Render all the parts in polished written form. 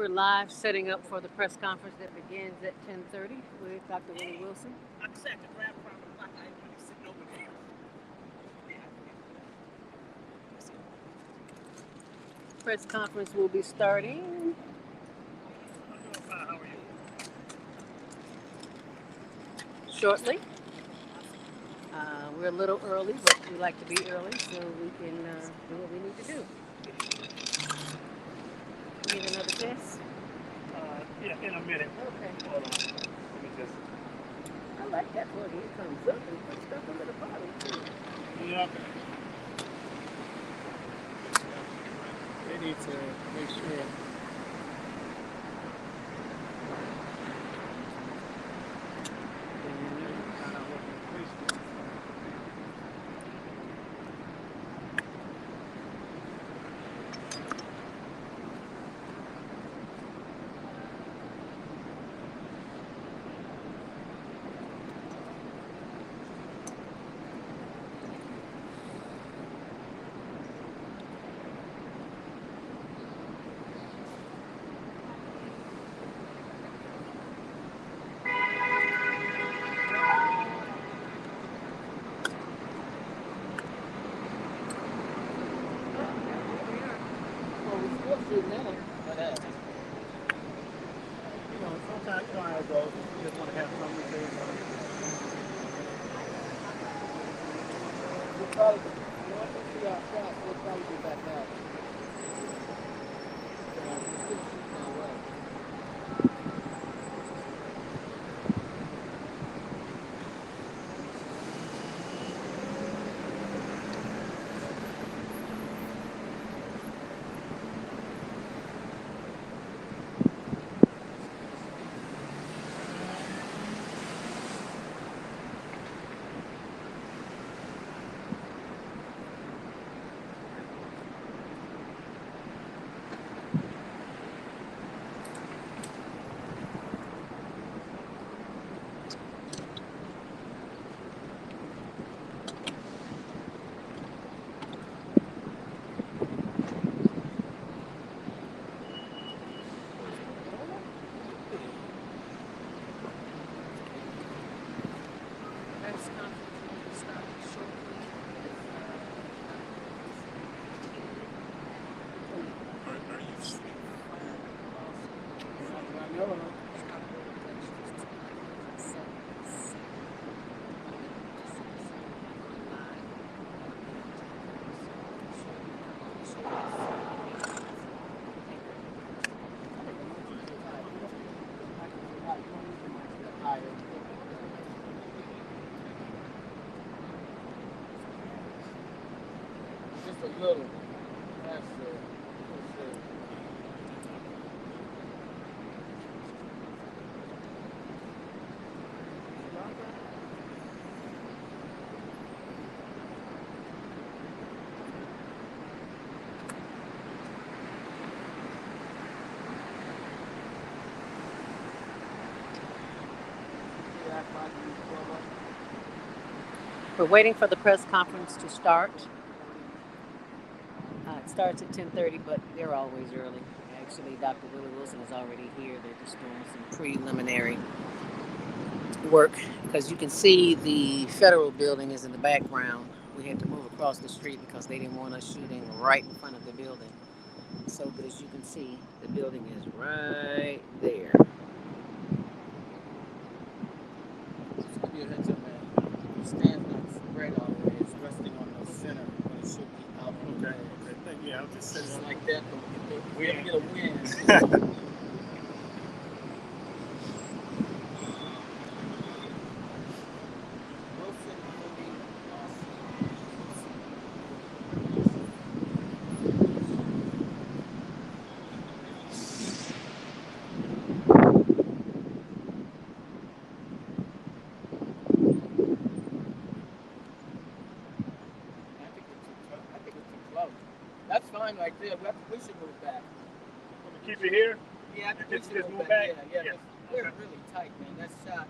We're live setting up for the press conference that begins at 10:30 with Dr. Willie Wilson. I just had to grab from the block. I ain't really sitting over there. Press conference will be starting I'm doing fine. How are you? shortly. We're a little early, but we like to be early so we can do what we need to do. You need another test? Yeah, in a minute. Okay. Hold on. Let me just. I like that plug. It comes up and puts stuff under the bottom too. Yeah. They need to make sure. Sometimes you know how it goes. You just want to have something to say about it. We'll probably, once we see our shot, we'll probably be back out. We're still shooting our way. Just a little. That's it. We're waiting for the press conference to start. It starts at 10:30, but they're always early. Actually, Dr. Willie Wilson is already here. They're just doing some preliminary work because you can see the federal building is in the background. We had to move across the street because they didn't want us shooting right in front of the building. So, but as you can see, the building is right there. Just give you a heads up, man. The stand's not spread all the way. It's resting on the center, but it should be out. Okay. Yeah, I'll just set it up like that. We have to get a wind. That's fine right there. We should move back. Keep it here? Yeah, I think we should just move back. Yeah. We're really tight, man. That shot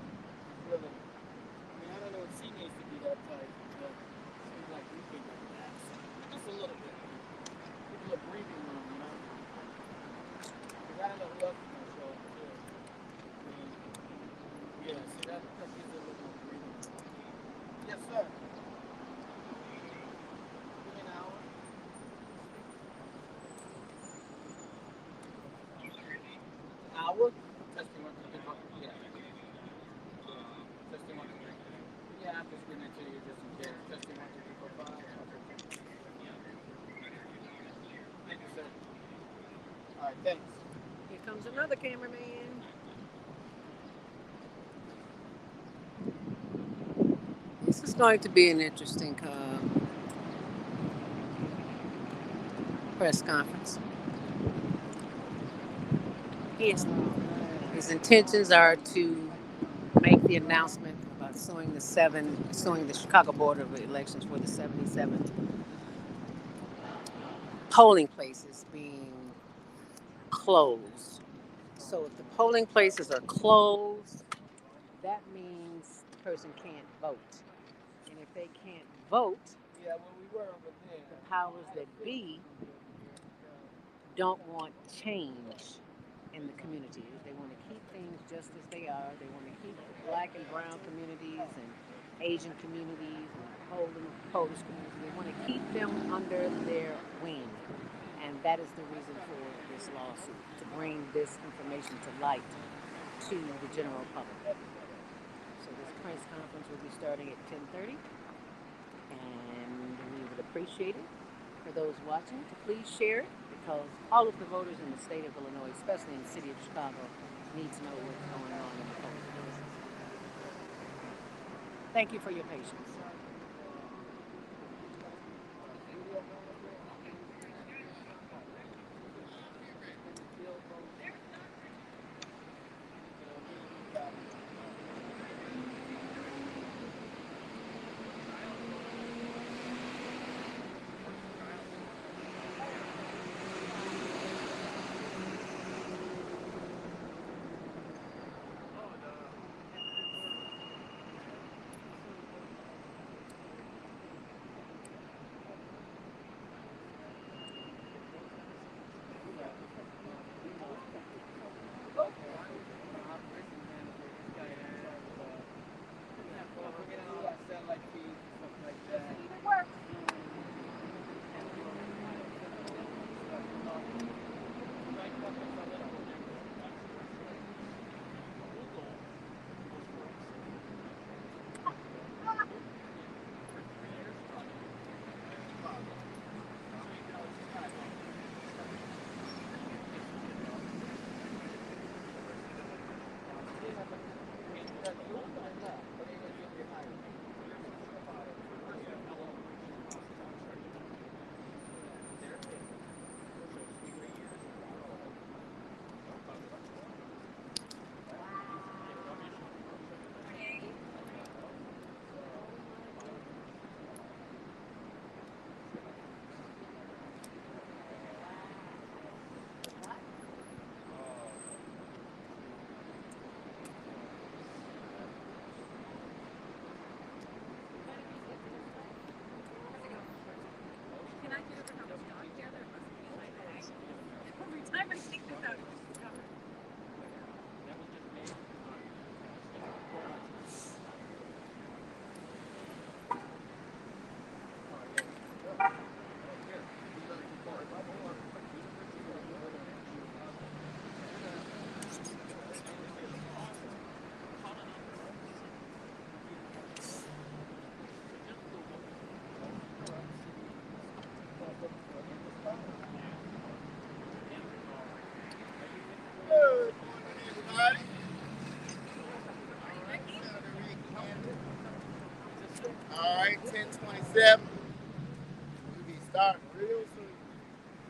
really. I mean, I don't know if she needs to be that tight, but it seems like we can relax. Just a little bit. Give a little breathing room, you know? Because I don't know who All right, thanks. Here comes another cameraman. This is going to be an interesting press conference. His intentions are to make the announcement about suing the Chicago Board of Elections for the 77 polling places being closed. So if the polling places are closed, that means the person can't vote. And if they can't vote, the powers that be don't want change in the community. They want to keep things just as they are. They want to keep the black and brown communities and Asian communities and Polish communities. They want to keep them under their wing. And that is the reason for this lawsuit, to bring this information to light to the general public. So this press conference will be starting at 10:30, and we would appreciate it for those watching to please share it, because all of the voters in the state of Illinois, especially in the city of Chicago, need to know what's going on in the polling places. Thank you for your patience. All right, 10:27. We'll be starting real soon.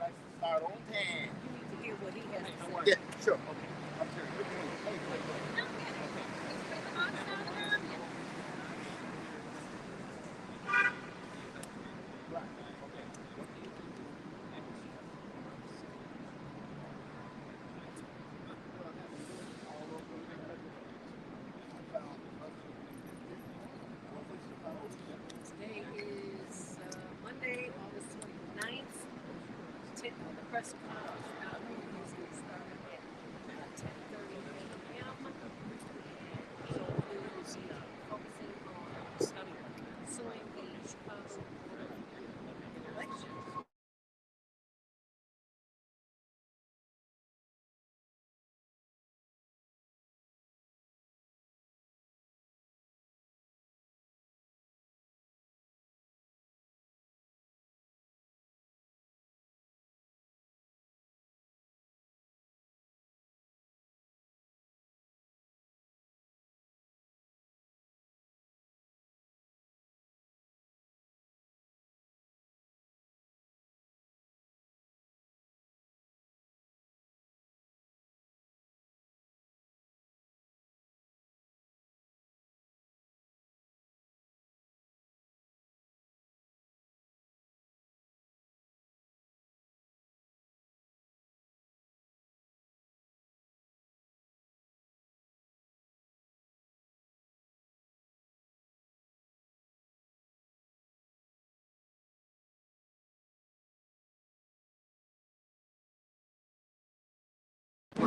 Like to start on 10. You need to hear what he has to say. Yeah, sure. Okay. I'm sure. Today is Monday, August 29th. The press conference is starting at 10:30 a.m. So we will see focusing on suing the Chicago Board of Elections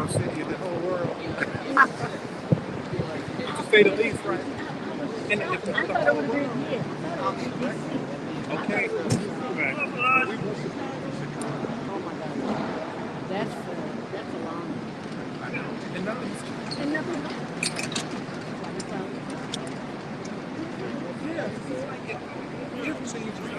ghetto city in the whole world, Yeah. to say the least, right? And if the I whole thought it would world, have been here. I thought it was DC. okay, right. Oh my God. That's a long. I know, and nothing's changed. And nothing wrong. Yeah, it's like it changes.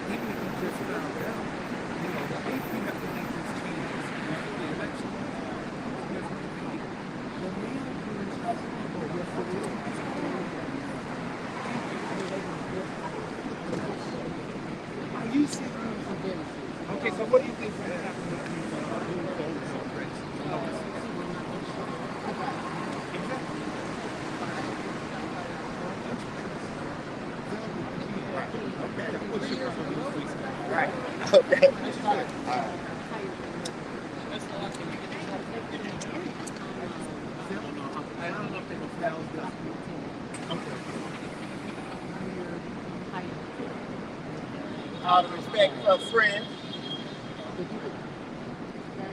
Even if you just found out, if we have to make these changes before the election, there's going to be the mail are you serious? Okay, so what do you think is going to happen with these new voters on Brexit? Right. Okay. I don't know if they will fail this. Okay. Out of respect for friends.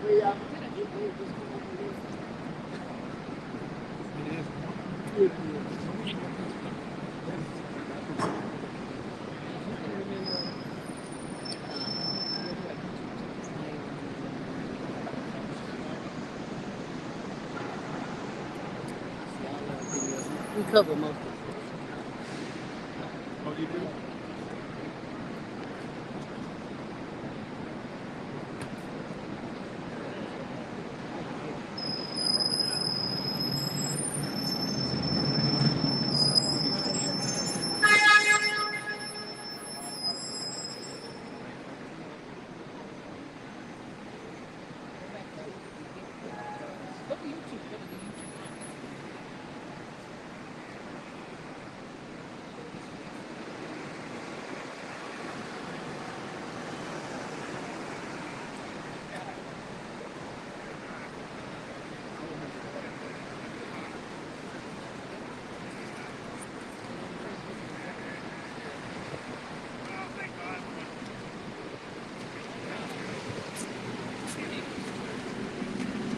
We It is. We cover most of it. Oh, you do?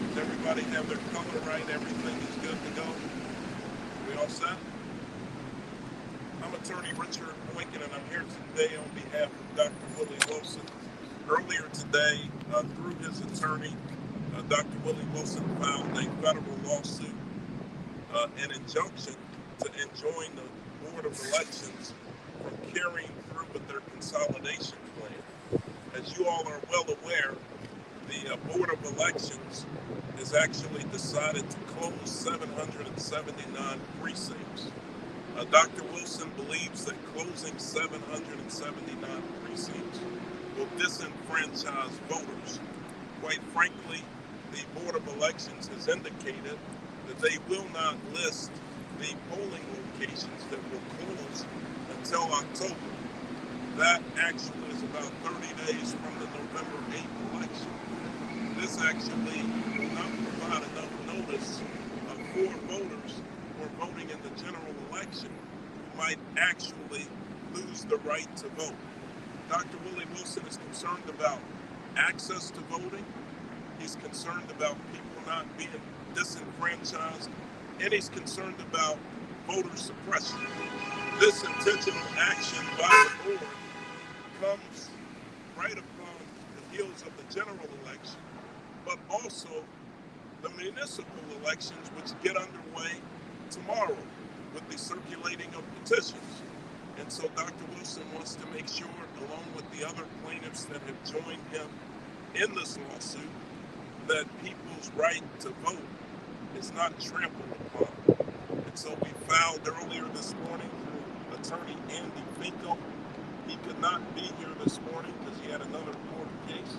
Does everybody have their color right? Everything is good to go? We all set? I'm attorney Richard Boykin, and I'm here today on behalf of Dr. Willie Wilson. Earlier today, through his attorney, Dr. Willie Wilson filed a federal lawsuit, an injunction to enjoin the Board of Elections from carrying through with their consolidation plan. As you all are well aware, the Board of Elections has actually decided to close 779 precincts. Dr. Wilson believes that closing 779 precincts will disenfranchise voters. Quite frankly, the Board of Elections has indicated that they will not list the polling locations that will close until October. That actually is about 30 days from the November 8th election. This actually will not provide enough notice for voters who are voting in the general election who might actually lose the right to vote. Dr. Willie Wilson is concerned about access to voting. He's concerned about people not being disenfranchised, and he's concerned about voter suppression. This intentional action by the board comes right upon the heels of the general election, but also the municipal elections, which get underway tomorrow with the circulating of petitions. And so Dr. Wilson wants to make sure, along with the other plaintiffs that have joined him in this lawsuit, that people's right to vote is not trampled upon. And so we filed earlier this morning through attorney Andy Finkel. He could not be here this morning because he had another court case,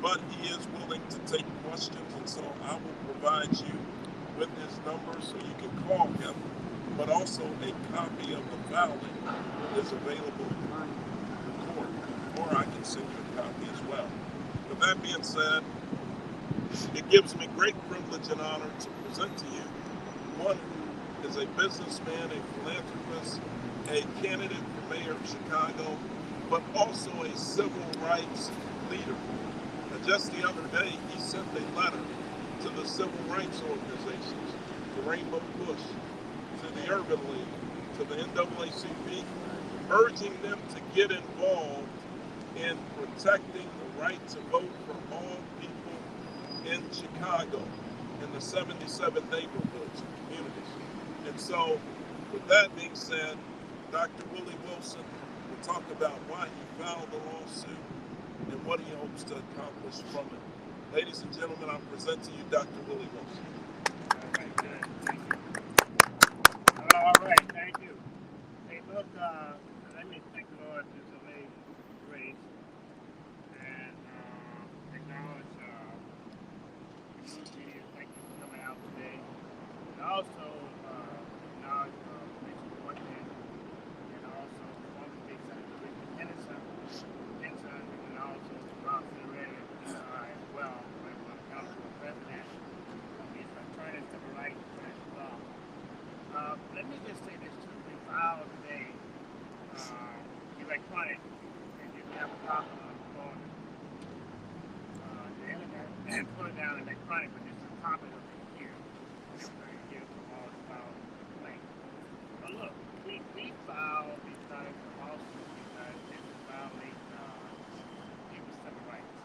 but he is willing to take questions, and so I will provide you with his number so you can call him, but also a copy of the filing is available in the court, or I can send you a copy as well. With that being said, it gives me great privilege and honor to present to you one who is a businessman, a philanthropist, a candidate for mayor of Chicago, but also a civil rights leader. And just the other day, he sent a letter to the civil rights organizations, to Rainbow Push, to the Urban League, to the NAACP, urging them to get involved in protecting the right to vote for all people in Chicago, in the 77 neighborhoods and communities. And so, with that being said, Dr. Willie Wilson will talk about why he filed the lawsuit and what he hopes to accomplish from it. Ladies and gentlemen, I present to you Dr. Willie Wilson. All right, good. Thank you. All right, thank you. Hey, look, let me thank the Lord for His amazing grace and acknowledge you, media. Thank you for coming out today. And also acknowledge Bishop Washington and also former State Senator Richard Henderson, and also Rob Federer as well, when it comes to the president. He's attorney to the right branch of law. Let me just say this too. We filed today electronic, and you can have a copy on the phone, the internet, and put it down electronic, but just a copy of it here. Right here from all the filed complaint. But look, we filed because the lawsuit because this is violating people's civil rights.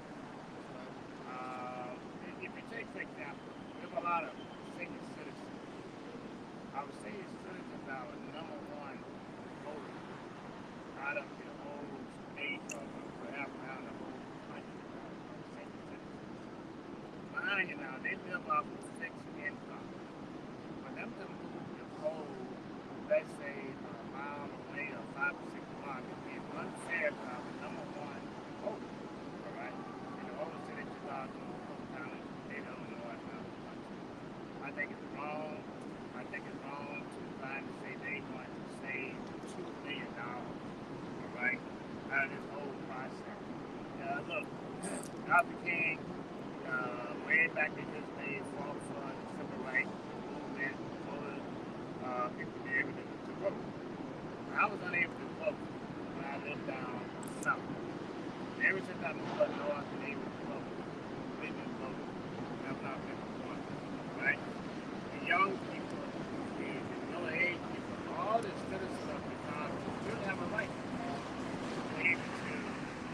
If you take, for example, we have a lot of senior citizens. Our senior citizens are our number one voter out of the whole state of perhaps around the whole country of senior citizens. Mind you now, they live off of fixed income. For them to move the whole, let's say, a mile away or 5 or 6 blocks, it would be unfair to our number one voter. All right? In the whole city of Chicago, Cook County, state of Illinois, and other country. I think it's wrong. I think it's wrong to try to say they want to save $2 million, all right, out of this whole process. Look, Dr. King, way back in his day, fought for the civil rights movement, voters, people to be able to vote. I was unable to vote when I lived down south. Ever since I moved up north, I've been able to vote. Completely vote. I've not been one, right? The young people, the middle-aged people, all the citizens of the country still have a right to be able to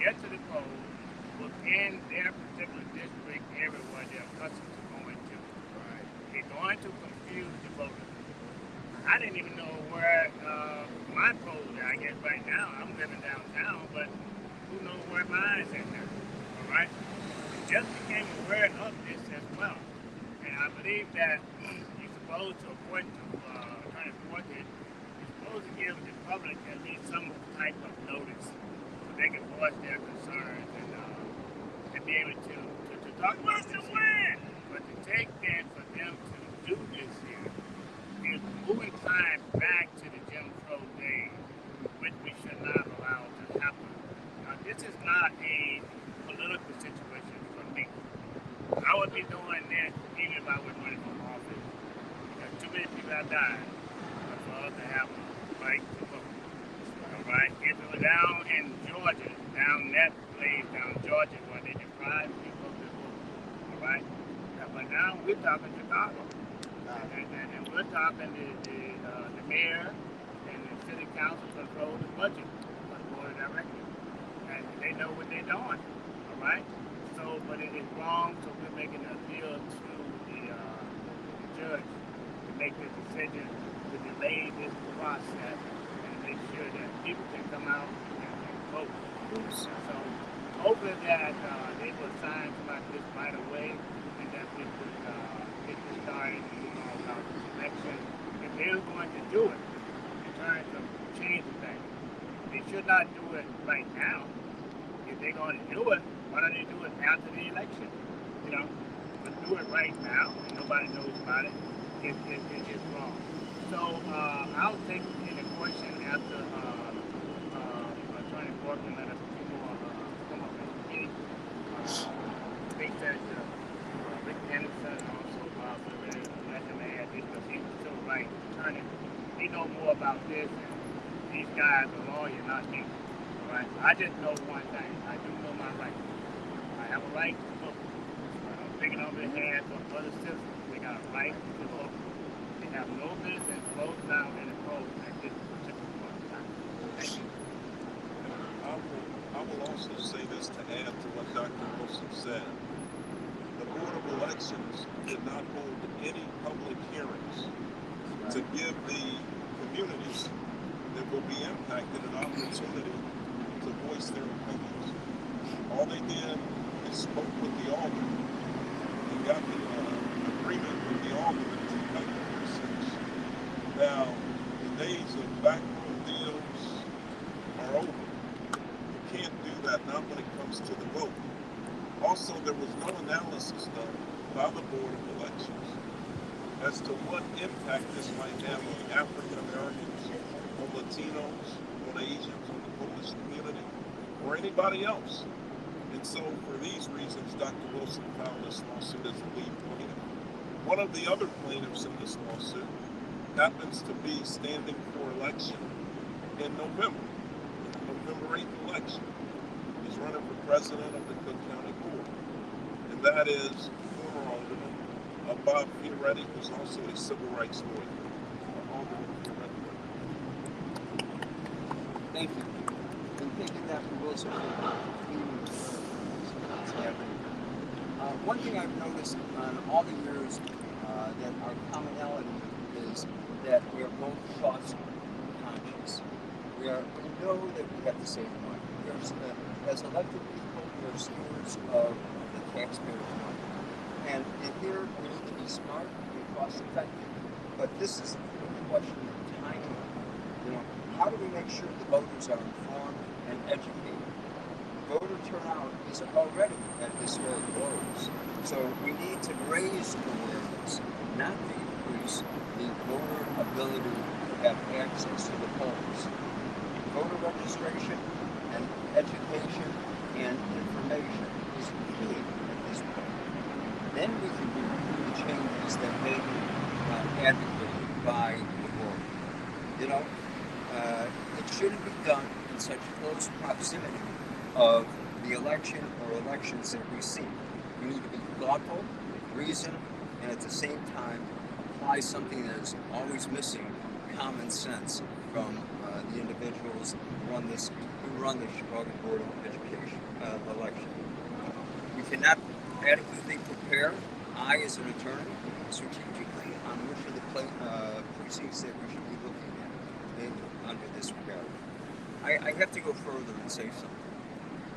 get to the polls within their particular district area where they're accustomed to going to. Right. They're going to confuse the voters. I didn't even know where my poll is. I guess right now I'm living downtown, but who knows where mine is at now? All right? We just became aware of this as well. And I believe that you're supposed to, according to Attorney Fortin, you're supposed to give the public at least some type of notice so they can voice their concerns and be able to talk about this here. But to take that for them to do this here is moving time back to the Jim Crow days, which we should not allow to happen. Now, this is not a political situation for me. I would be doing this even if I was running for office. Because too many people have died for us to have a right to vote. All right? If it was down in Georgia, down that place, down Georgia, where they deprived people of their vote. All right? But now we're talking Chicago. And we're talking the mayor and the city council control the budget for the board of directors. And they know what they're doing. All right? So, but it is wrong, so we're making an appeal to the judge to make the decision to delay this process and make sure that people can come out and vote. So, hopefully that they will sign about this right away and that we could get this started about this election. If they're going to do it in terms of changing things, they should not do it right now. If they're going to do it, why don't they do it after the election? You know, but do it right now and nobody knows about it. It's wrong. So I'll take any question after Attorney Portman and a few more come up and speak. I think that Rick Henderson also Bob Willie, that's a man, because he was so right. attorney. He know more about this, and these guys are lawyers, not me. All right. I just know one thing. I do know my rights. I have a right to vote. I'm picking on behalf of other citizens. They got a right to vote. They have no business closed down in the polls at this particular point in time. Thank you. I will also say this to add to what Dr. Wilson said. The Board of Elections did not hold any public hearings to give the communities that will be impacted an opportunity to voice their opinions. All they did is spoke with the alderman and got the agreement with the alderman to cut the precincts. Now, the days of backroom deals are over. You can't do that, not when it comes to the vote. Also, there was no analysis done by the Board of Elections as to what impact this might have on African Americans, on Latinos, on Asians, on the Polish community, or anybody else. And so, for these reasons, Dr. Wilson filed this lawsuit as the lead plaintiff. One of the other plaintiffs in this lawsuit happens to be standing for election in November 8th election. He's running for president of the Cook County Board. And that is former Alderman Bob Fioretti, who's also a civil rights lawyer. Alderman Fioretti. Thank you. And thank you, Dr. Wilson, for being what's happening. One thing I've noticed on all the years that our commonality is that we are both cost conscious. We know that we have to save money. As elected people, we are stewards of the taxpayers' money. And here we need to be smart and cost effective. But this is a question of timing. How do we make sure the voters are informed and educated? Voter turnout is already at historic lows. So we need to raise awareness, not decrease the voter ability to have access to the polls. Voter registration and education and information is key at this point. Then we can do the changes that may be advocated by the board. It shouldn't be done in such close proximity of the election or elections that we see. We need to be thoughtful, reason, and at the same time apply something that is always missing, common sense, from the individuals who run the Chicago Board of Education election. We cannot adequately prepare, I as an attorney, strategically on which of the precincts that we should be looking at under this regard. I have to go further and say something.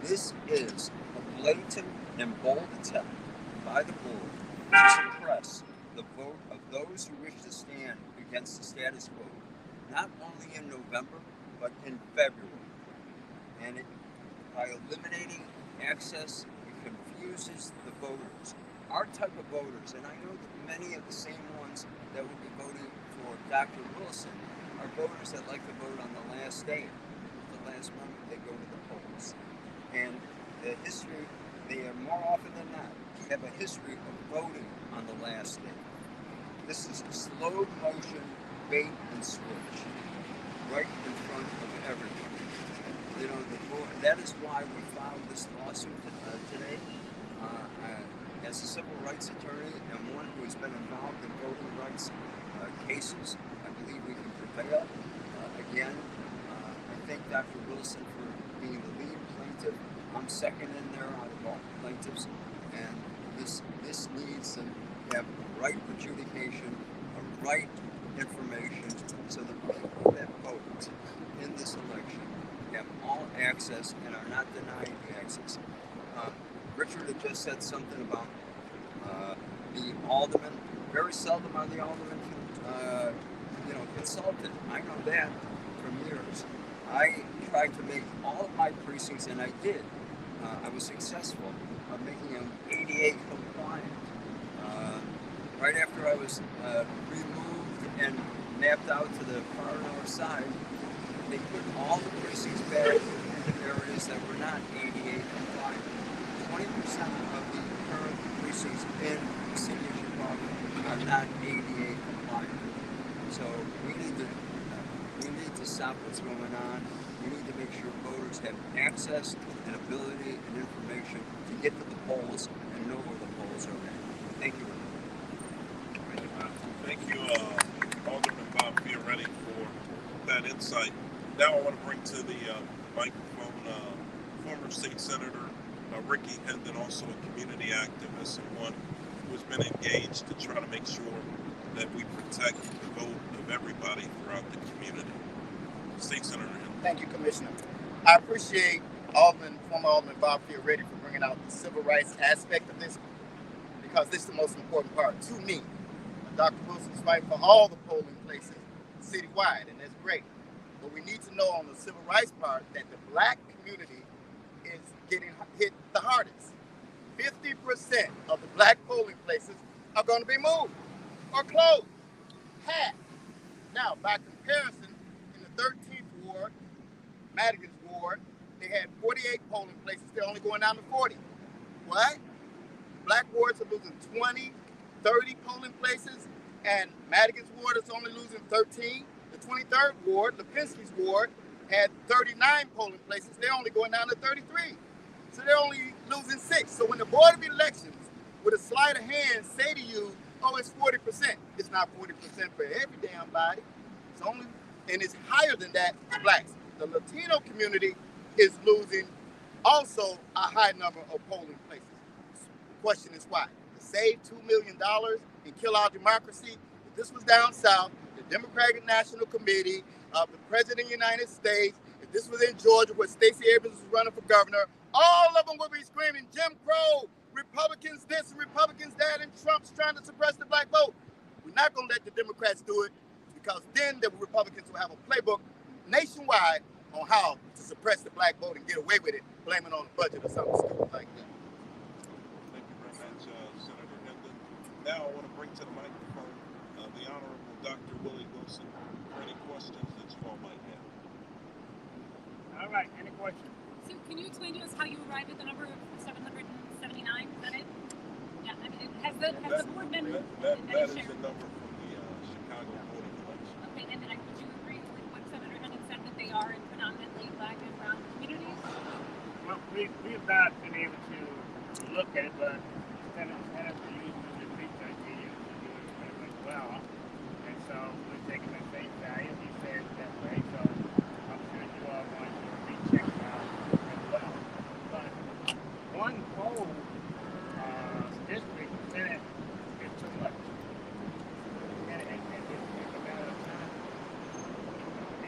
This is a blatant and bold attempt by the board to suppress the vote of those who wish to stand against the status quo, not only in November, but in February. And by eliminating access, it confuses the voters. Our type of voters, and I know that many of the same ones that will be voting for Dr. Wilson are voters that like to vote on the last day, the last moment they go to the polls. And the history, they are more often than not, have a history of voting on the last day. This is a slow motion bait and switch right in front of everyone. That is why we filed this lawsuit today. As a civil rights attorney and one who has been involved in voting rights cases, I believe we can prevail. Again, I thank Dr. Wilson for being the lead plaintiff. I'm second in there out of all plaintiffs, and this needs to have right adjudication, right information, so the people that vote in this election have all access and are not denied the access. Richard had just said something about the aldermen. Very seldom are the aldermen consulted. I know that from years. I tried to make all of my precincts, and I did. I was successful of making them ADA compliant. Right after I was removed and mapped out to the far north side, they put all the precincts back into areas that were not ADA compliant. 20% of the current precincts in the city of Chicago are not ADA compliant. So stop what's going on. We need to make sure voters have access and ability and information to get to the polls and know where the polls are at. Thank you. Thank you, Alderman Bob Fioretti, for that insight. Now I want to bring to the microphone former State Senator Ricky Hendon, also a community activist and one who's been engaged to try to make sure that we protect the vote of everybody throughout the community. State Senator Hendon. Thank you, Commissioner. I appreciate former Alderman Bob Fioretti for bringing out the civil rights aspect of this, because this is the most important part to me. Dr. Wilson's fighting for all the polling places citywide, and that's great. But we need to know on the civil rights part that the black community is getting hit the hardest. 50% of the black polling places are going to be moved or closed. Half. Now, by comparison, in the 13th Ward, Madigan's Ward, they had 48 polling places. They're only going down to 40. What? Black wards are losing 20, 30 polling places, and Madigan's Ward is only losing 13. The 23rd Ward, Lipinski's Ward, had 39 polling places. They're only going down to 33. So they're only losing 6. So when the Board of Elections, with a sleight of hand, say to you, oh, it's 40%. It's not 40% for every damn body. It's only, and it's higher than that for blacks. The Latino community is losing also a high number of polling places. The question is why? To save $2 million and kill our democracy? If this was down south, the Democratic National Committee, the President of the United States, if this was in Georgia where Stacey Abrams was running for governor, all of them would be screaming, Jim Crow, Republicans this and Republicans that, and Trump's trying to suppress the black vote. We're not going to let the Democrats do it, because then the Republicans will have a playbook nationwide on how to suppress the black vote and get away with it, blaming on the budget or something stupid like that. Thank you very much, Senator Hendon. Now I want to bring to the microphone the Honorable Dr. Willie Wilson for any questions that you all might have. All right, any questions? So can you explain to us how you arrived at the number of 779? Is that it? Yeah, I mean, has the board been... That is the number from the Chicago Board of Elections. Okay, and would you agree with what Senator Hendon said, that they are in predominantly black and brown communities? Well, we have not been able to look at it, but Senator used the big idea to do it very well. And so we're taking the face value. He said that way, so I'm sure you all want to recheck it out as well. But one poll district Senate is too much. And it's a matter of time.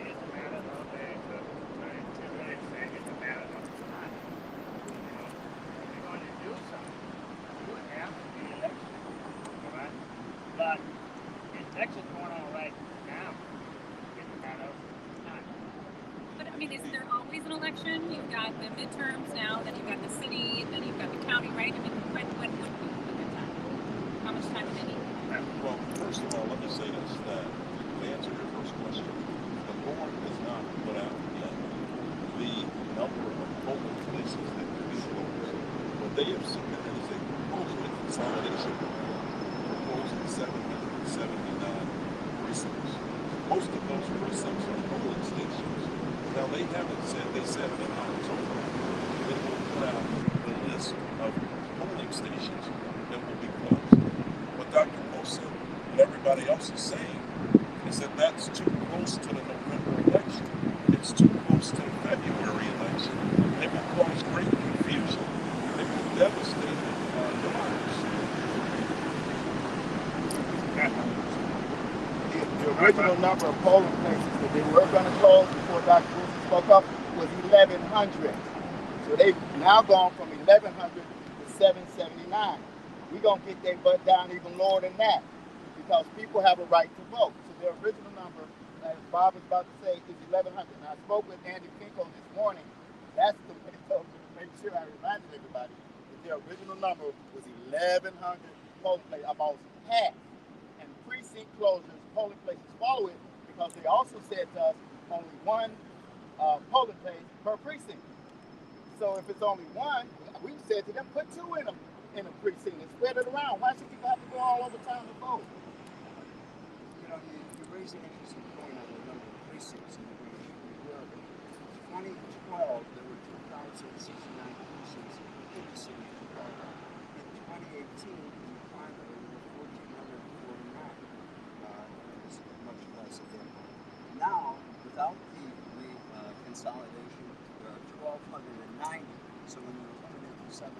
It's a matter of to really say it's a matter of time. You know, if you're going to do something, you would have to be election. All right? But election's going on right now. It's a matter of time. But I mean, is there always an election? You've got the midterms now, then you've got the city, and then you've got the county, right? I mean, when would be a good time? How much time do they need? Well, first of all, let me say this, that to answer your first question, the board has not put out yet the number of polling places that can be closed. What they have submitted is a proposal of consolidation, proposing 779 precincts. Most of those precincts are polling stations. Now, they haven't said, they said in October, they will put out the list of polling stations that will be closed. What Dr. Wilson and everybody else is saying is that that's too close to the November election. It's too close to the February election. It will cause great confusion. It will devastate our democracy. The original number of polling places that they were going to close before Dr. Wilson spoke up was 1,100. So they've now gone from 1,100 to 779. We're going to get their butt down even lower than that, because people have a right to vote. So their original number, as Bob was about to say, is 1,100. Now, I spoke with Andy Pinko this morning. That's the way he told me to make sure I reminded everybody that their original number was 1,100 polling places, about half. And precinct closures, polling places follow it, because they also said to us only one polling place per precinct. So if it's only one, we said to them, put 2 in a precinct and spread it around. Why should people have to go all over town to vote? You know, you're raising an interesting point on the number of precincts in the Willie. 2012, there were 2,069 precincts in the city of Chicago. In 2018, in the primary, there were 1,449. It was much less at that point. Now, without the consolidation, there are 1,290. So when you eliminate the 700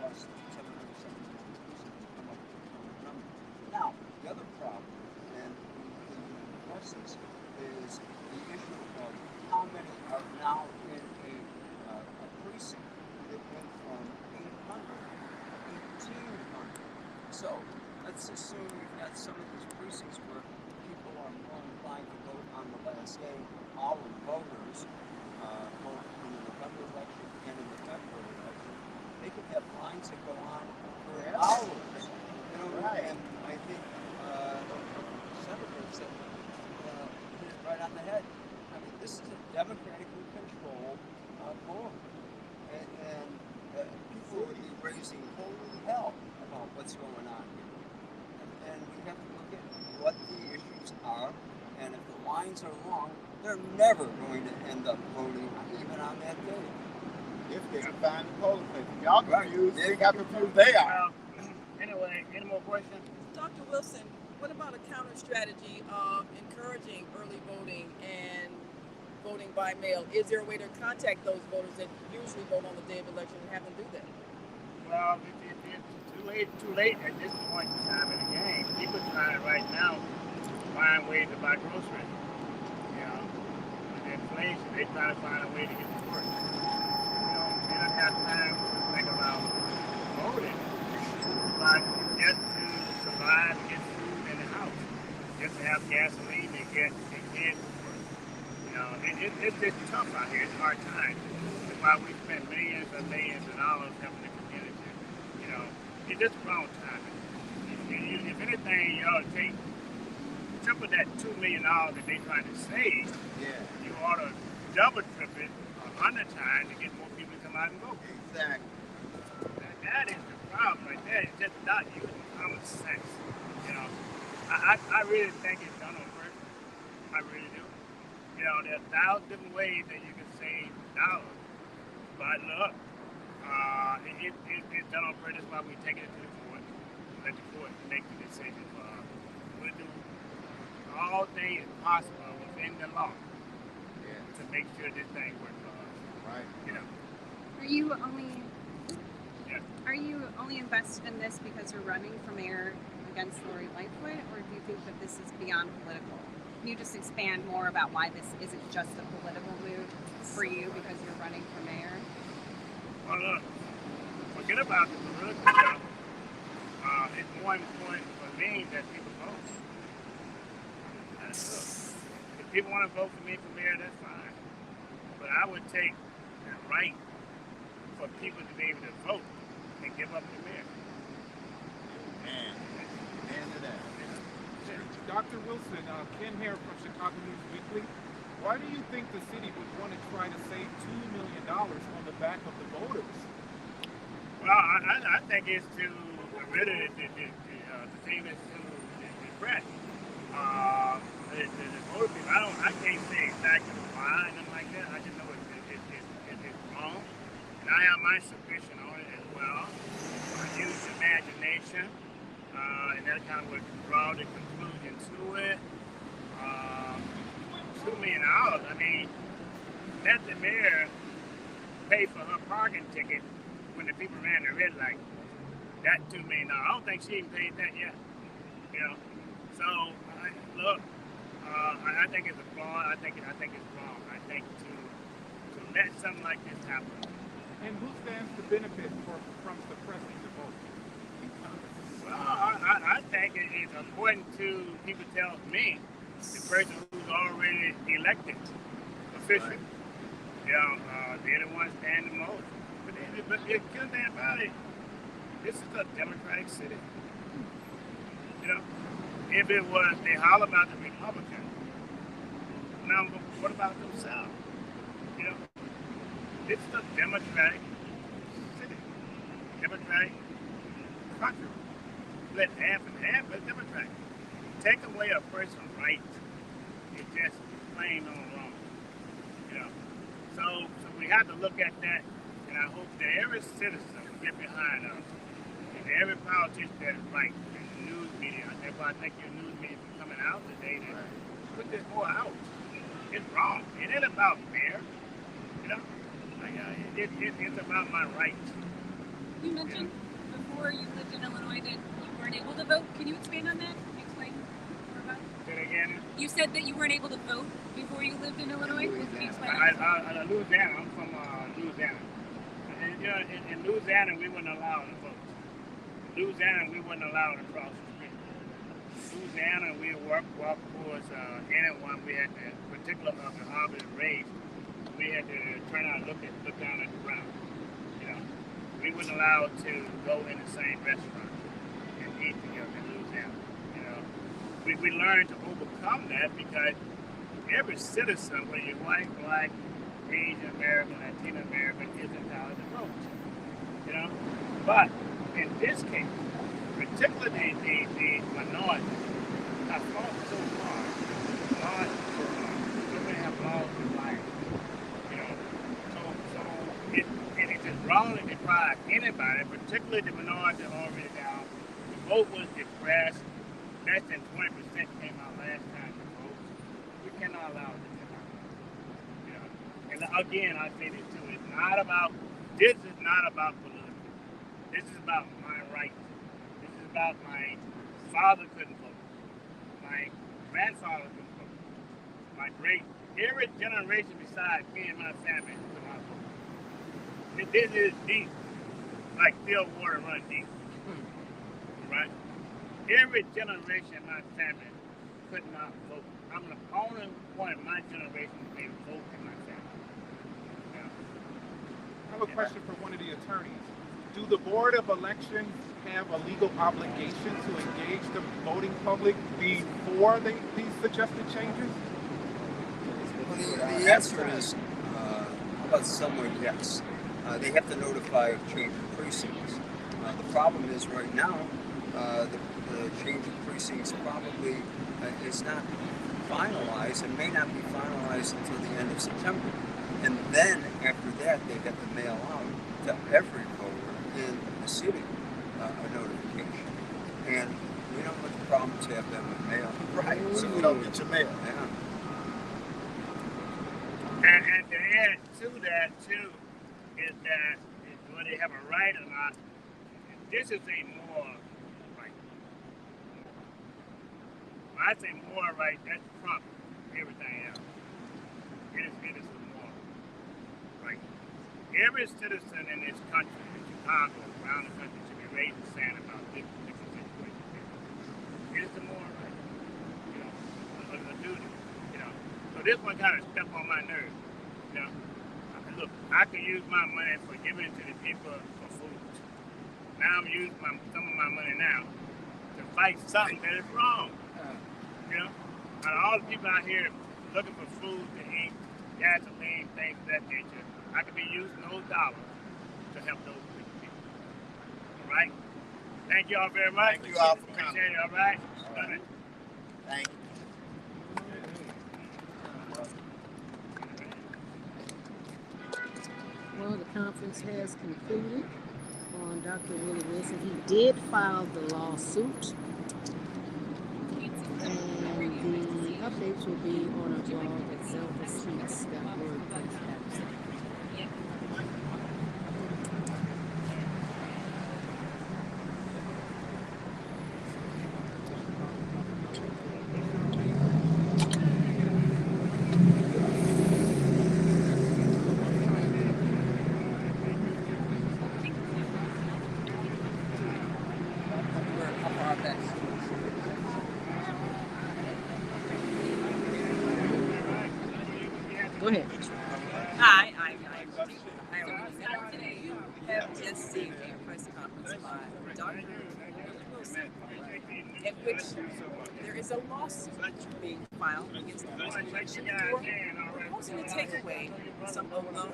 plus 779 precincts, you come up with a total number. Now, the other problem, and we can address this, is the issue of how many are now in a precinct that went from 800 to 1,800. So let's assume we've got some of these precincts where people are more inclined to vote on the last day. All of the voters, both in the November election and in the February election, they could have lines that go on for hours. You know, and I think senators that hit it right on the head. I mean, this is a democratically controlled board, and people would be raising holy hell about what's going on here. And we have to look at what the issues are, and if the lines are long, they're never going to end up voting even on that day. If they can find the polling place. Y'all confused, think how confused they are. Anyway, any more questions? Dr. Wilson, what about a counter strategy of encouraging early voting and voting by mail? Is there a way to contact those voters that usually vote on the day of election and have them do that? Well, it's too late at this point in time in the game. People trying right now to find ways to buy groceries. You know, with the inflation, they try to find a way to get to work. You know, they don't have time to think about voting, but just to survive and get food in the house, just to have gasoline and get kids to work. You know, it's just tough out here. It's a hard time. That's why we spend millions and millions of dollars helping the community. You know, it's just wrong timing. If anything, you ought to take triple that $2 million that they trying to save. Yeah. You ought to double, triple it 100 times to get more people to come out and vote. Exactly. That is the problem right there. It's just not using common sense. You know, I really think it's done on purpose. I really do. You know, there are 1,000 different ways that you can save dollars. But look, it's done on purpose. That's why we're taking it to the court. Let the court make the decision for us. We'll do all things possible within the law to make sure this thing works for us. Right. You know. Are you only invested in this because you're running for mayor against Lori Lightfoot, or do you think that this is beyond political? Can you just expand more about why this isn't just a political move for you because you're running for mayor? Well, look, forget about the political stuff. It's more important for me that people vote. If people want to vote for me for mayor, that's fine. But I would take the right for people to be able to vote and give up the mayor. And to that. Dr. Wilson, Ken here from Chicago News Weekly. Why do you think the city would want to try to save $2 million on the back of the voters? Well, I think it's to really the thing that's to the press. The voter people, I can't say exactly why and nothing like that. I just know it's wrong. And I have my suspicion on it as well. I use imagination, and that kind of would draw the conclusion to it. $2 million. I mean, let the mayor pay for her parking ticket when the people ran the red light. That $2 million. I don't think she even paid that yet. You know. So look, I think it's a flaw. I think it's wrong. I think to let something like this happen. And who stands to benefit from suppressing the vote? Well, I think it's important to people tell me, the person who's already elected official. Right. You know, they're the ones paying the most. But the good thing about it, this is a democratic city. You know, if it was, they holler about the Republicans. Now, what about themselves? You know, this is a democratic city, democratic country. Let half and half, but democratic. Take away a person's right, is just plain on wrong. You know, so we have to look at that, and I hope that every citizen will get behind us, and every politician that is right, and the news media. That's why I think your news media is coming out today to put this more out. It's wrong. It ain't about fair. You know, like, it's about my rights. You mentioned before you lived in Illinois that you weren't able to vote. Can you expand on that? Explain more about it? Say it again. You said that you weren't able to vote before you lived in Illinois. Can you explain? Louisiana. I'm from Louisiana. And, you know, in Louisiana, we weren't allowed to vote. Louisiana, we weren't allowed to cross the street. Louisiana, we walk towards anyone. We had to, particularly of the Harvard race, we had to turn out and look down at the ground. You know, we weren't allowed to go in the same restaurant and eat together in Louisiana. You know, we learned to overcome that because every citizen, whether you're white, black, Asian American, Latino American, is entitled to vote. You know, but in this case, particularly the minority, have fought so hard, so many have lost their lives. You know, so it is wrong to deprive anybody, particularly the minority already down. The vote was depressed. Less than 20% came out last time to vote. We cannot allow it to happen. You know, and again, I say this too. This is not about political. This is about my rights. This is about my father couldn't vote. My grandfather couldn't vote. My every generation besides me and my family could not vote. This is deep, like still water run deep. Right? Every generation in my family could not vote. I'm the only one in my generation who can vote in my family. Yeah. I have a question for one of the attorneys. Do the Board of Elections have a legal obligation to engage the voting public before these suggested changes? Well, the answer is about somewhat yes. They have to notify of change of precincts. The problem is right now, the change of precincts probably is not finalized and may not be finalized until the end of September. And then after that, they have to mail out to every voter in the city a notification. And we don't want the problem to have them with mail. Right. So you don't get your mail. Yeah. And to add to that too, is that whether they have a right or not, this is a more right. When I say more right, that's Trump, everything else. It is more right. Every citizen in this country, in Chicago, around the country, should be raising sand about this particular situation. It is the more right, you know, a duty, you know. So this one kind of stepped on my nerves, you know. Look, I can use my money for giving it to the people for food. Now I'm using some of my money now to fight something that is wrong. You know, out of all the people out here looking for food to eat, gasoline, things of that nature, I could be using those dollars to help those people. All right? Thank you all very much. Thank you all for coming. Appreciate it, all right? All right. Thank you. Well, the conference has concluded on Dr. Willie Wilson. He did file the lawsuit, and the updates will be on our blog at zeldaseats.wordpress.com. Go ahead. Hi, I'm You have just seen a press conference by Dr. Wilson, in which there is a lawsuit being filed against the election for proposing to take away some of the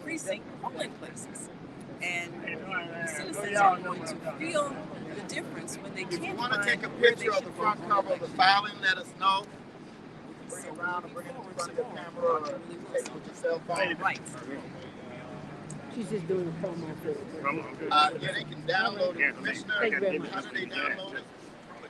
precinct polling places. And citizens are going to feel the difference when they If you can't want to find take a where they picture of should the vote front on cover of the election. filing, let us know. bring it around and bring it in front of your camera or take it with your cell phone. Right. She's just doing a promo for it. Yeah, they can download it. Commissioner, Thank you very much. how do they download it?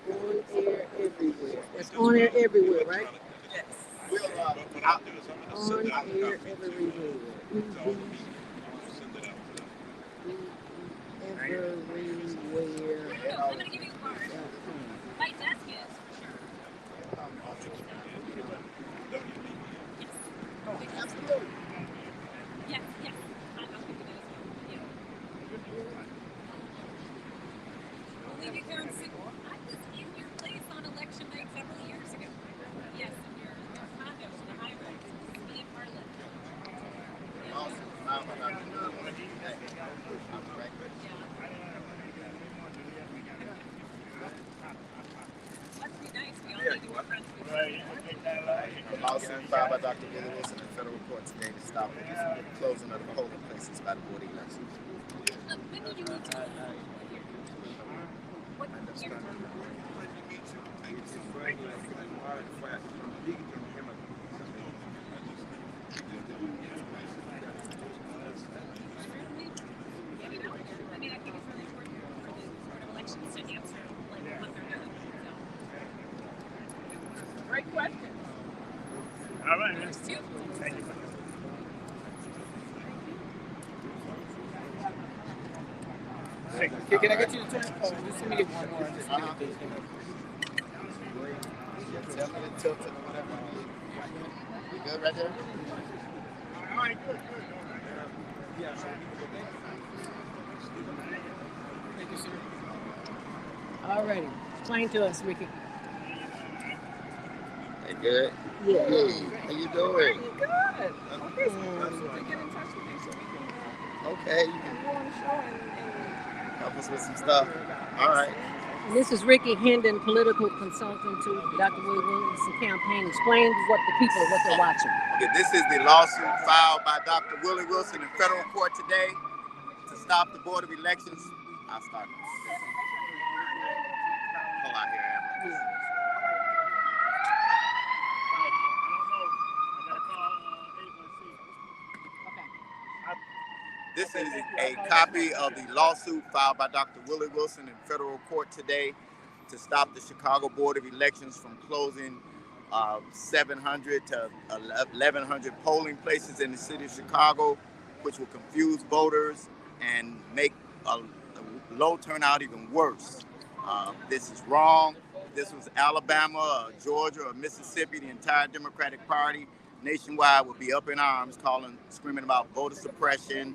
On air everywhere. It's on air everywhere, right? Yes. We'll, What I'll do is I'm going to On send out air copies. everywhere. Send it out to them. Everywhere. I'm gonna give you a card. My desk is. absolutely. Yes, yes. I'll give you that as well. Yeah. We'll leave you here in Sequel. I was in your place on election night several years ago. Yes, in your condo, the high rise. Me and Harlan. Awesome. Must be nice. We all need to be friends with A lawsuit filed by Dr. Willie Wilson in federal court today to stop the closing of the polling places by the board of elections. When did you move to what year? I mean, I think it's really important for the Board of Elections to answer like what they're doing. Great question. All right. Thanks too. Thank you. Can I get you to turn? Oh, just let me get one more. Just Uh-huh. Yeah, tell me to tilt it or whatever you need. You good right there? All right, good. Thank you, sir. Alrighty. Explain to us, Ricky. Hey, good. Yeah. Hey, how you doing? Good. Okay, so get in touch with you so we can Okay, you can go on the show and help us with some stuff. All right. This is Ricky Hendon, political consultant to Dr. Willie Wilson campaign. Explain what the people, what they're watching. Okay, this is the lawsuit filed by Dr. Willie Wilson in federal court today to stop the Board of Elections. I'll start. Hold on here. This is a copy of the lawsuit filed by Dr. Willie Wilson in federal court today to stop the Chicago Board of Elections from closing 700 to 1,100 polling places in the city of Chicago, which will confuse voters and make a low turnout even worse. This is wrong. If this was Alabama, or Georgia, or Mississippi, the entire Democratic Party nationwide would be up in arms, screaming about voter suppression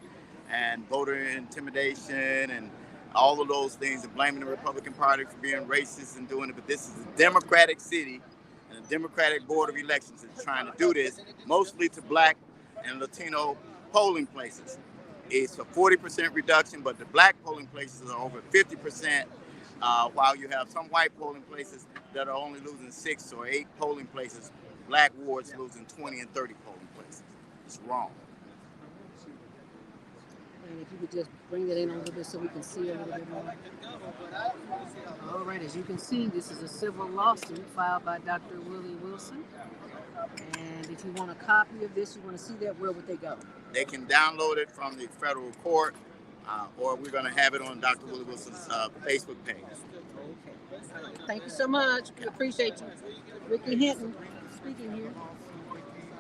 and voter intimidation and all of those things, and blaming the Republican Party for being racist and doing it. But this is a Democratic city and a Democratic Board of Elections that's trying to do this, mostly to Black and Latino polling places. It's a 40% reduction, but the Black polling places are over 50%, while you have some white polling places that are only losing 6 or 8 polling places. Black wards losing 20 and 30 polling places. It's wrong. And if you could just bring that in a little bit so we can see a little bit more. All right, as you can see, this is a civil lawsuit filed by Dr. Willie Wilson. And if you want a copy of this, you want to see that, where would they go? They can download it from the federal court, or we're going to have it on Dr. Willie Wilson's Facebook page. Okay. Thank you so much. We appreciate you. Ricky Hinton speaking here.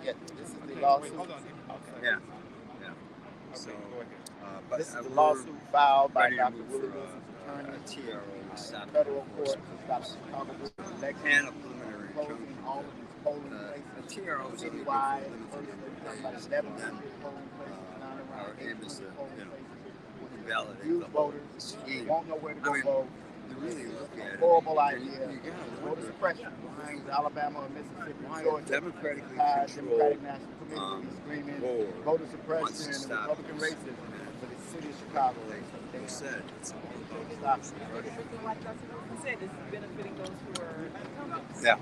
Yeah, this is the lawsuit. Yeah. So, but This is the lawsuit filed by ready to Dr. move Willie for, Wilson's attorney. TRO, Federal court to stop the Chicago Board of Elections, and a preliminary closing injunction. all of these polling A places TRO is only good citywide. for limited About days, 11 and then polling places, now our around aim is to, 800 polling places. invalidate Confuse the whole voters, scheme. won't know where to I go mean, vote. You really look at it. Horrible and idea. You gotta Voter wonder suppression. Behind Alabama or Mississippi, why a Georgia. democratically Democratic controlled National Committee is screaming board voter wants suppression to and stop Republican this. racism for the city of Chicago. Like you said, it's all Stop. about suppression. everything like Dr. Wilson said, this is benefiting those who are incumbents. Yeah.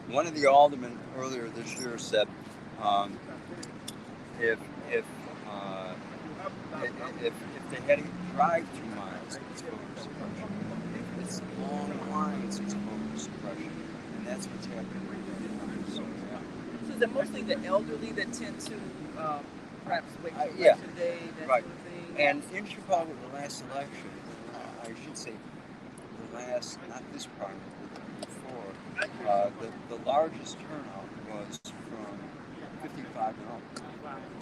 One of the aldermen earlier this year said, if they had to drive 2 miles, it's voter suppression. If it's long lines, it's voter suppression. And that's what's happening right now. So, yeah. Is it mostly the elderly that tend to perhaps wait for Yeah. election day, that Right. sort of thing? And in Chicago, the last election, I should say, the last, not this primary, but before, the largest turnout was from 55 and up,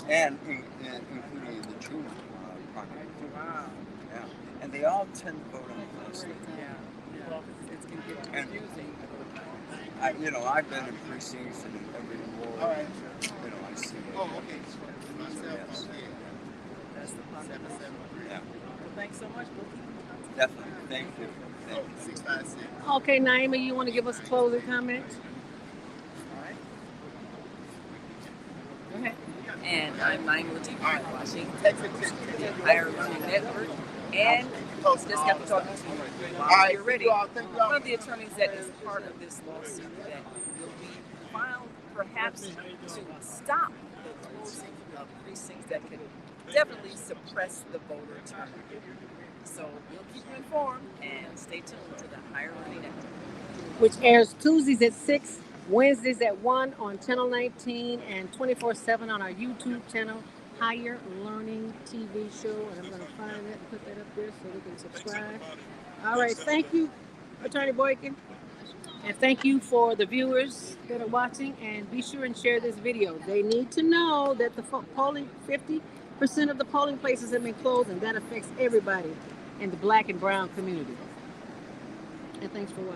and including the June primary too. Wow. Yeah, and they all tend to vote on the last day. Yeah. It's going to get confusing. I've been in precincts and in every ward. All right. I see it. Oh, okay. So, yes. That's the possibility. Yeah, Well, thanks so much. We'll keep in contact. definitely. Thank you. Oh, 656. Okay, Naima, you want to give us closing comments? All right. Go ahead. And I'm Naima Latif, watching the Higher Learning Network. And just got to talking to you while you're ready. One of the attorneys that is part of this lawsuit that will be filed perhaps to stop the closing of precincts that could definitely suppress the voter turnout. So we'll keep you informed and stay tuned to the Higher Learning Network. Which airs Tuesdays at 6, Wednesdays at 1 on Channel 19, and 24/7 on our YouTube channel, Higher Learning TV show. And I'm going to find that and put that up there so they can subscribe. All right, thank you, Attorney Boykin. And thank you for the viewers that are watching. And be sure and share this video. They need to know that the polling, 50% of the polling places have been closed, and that affects everybody in the Black and brown community. And thanks for watching.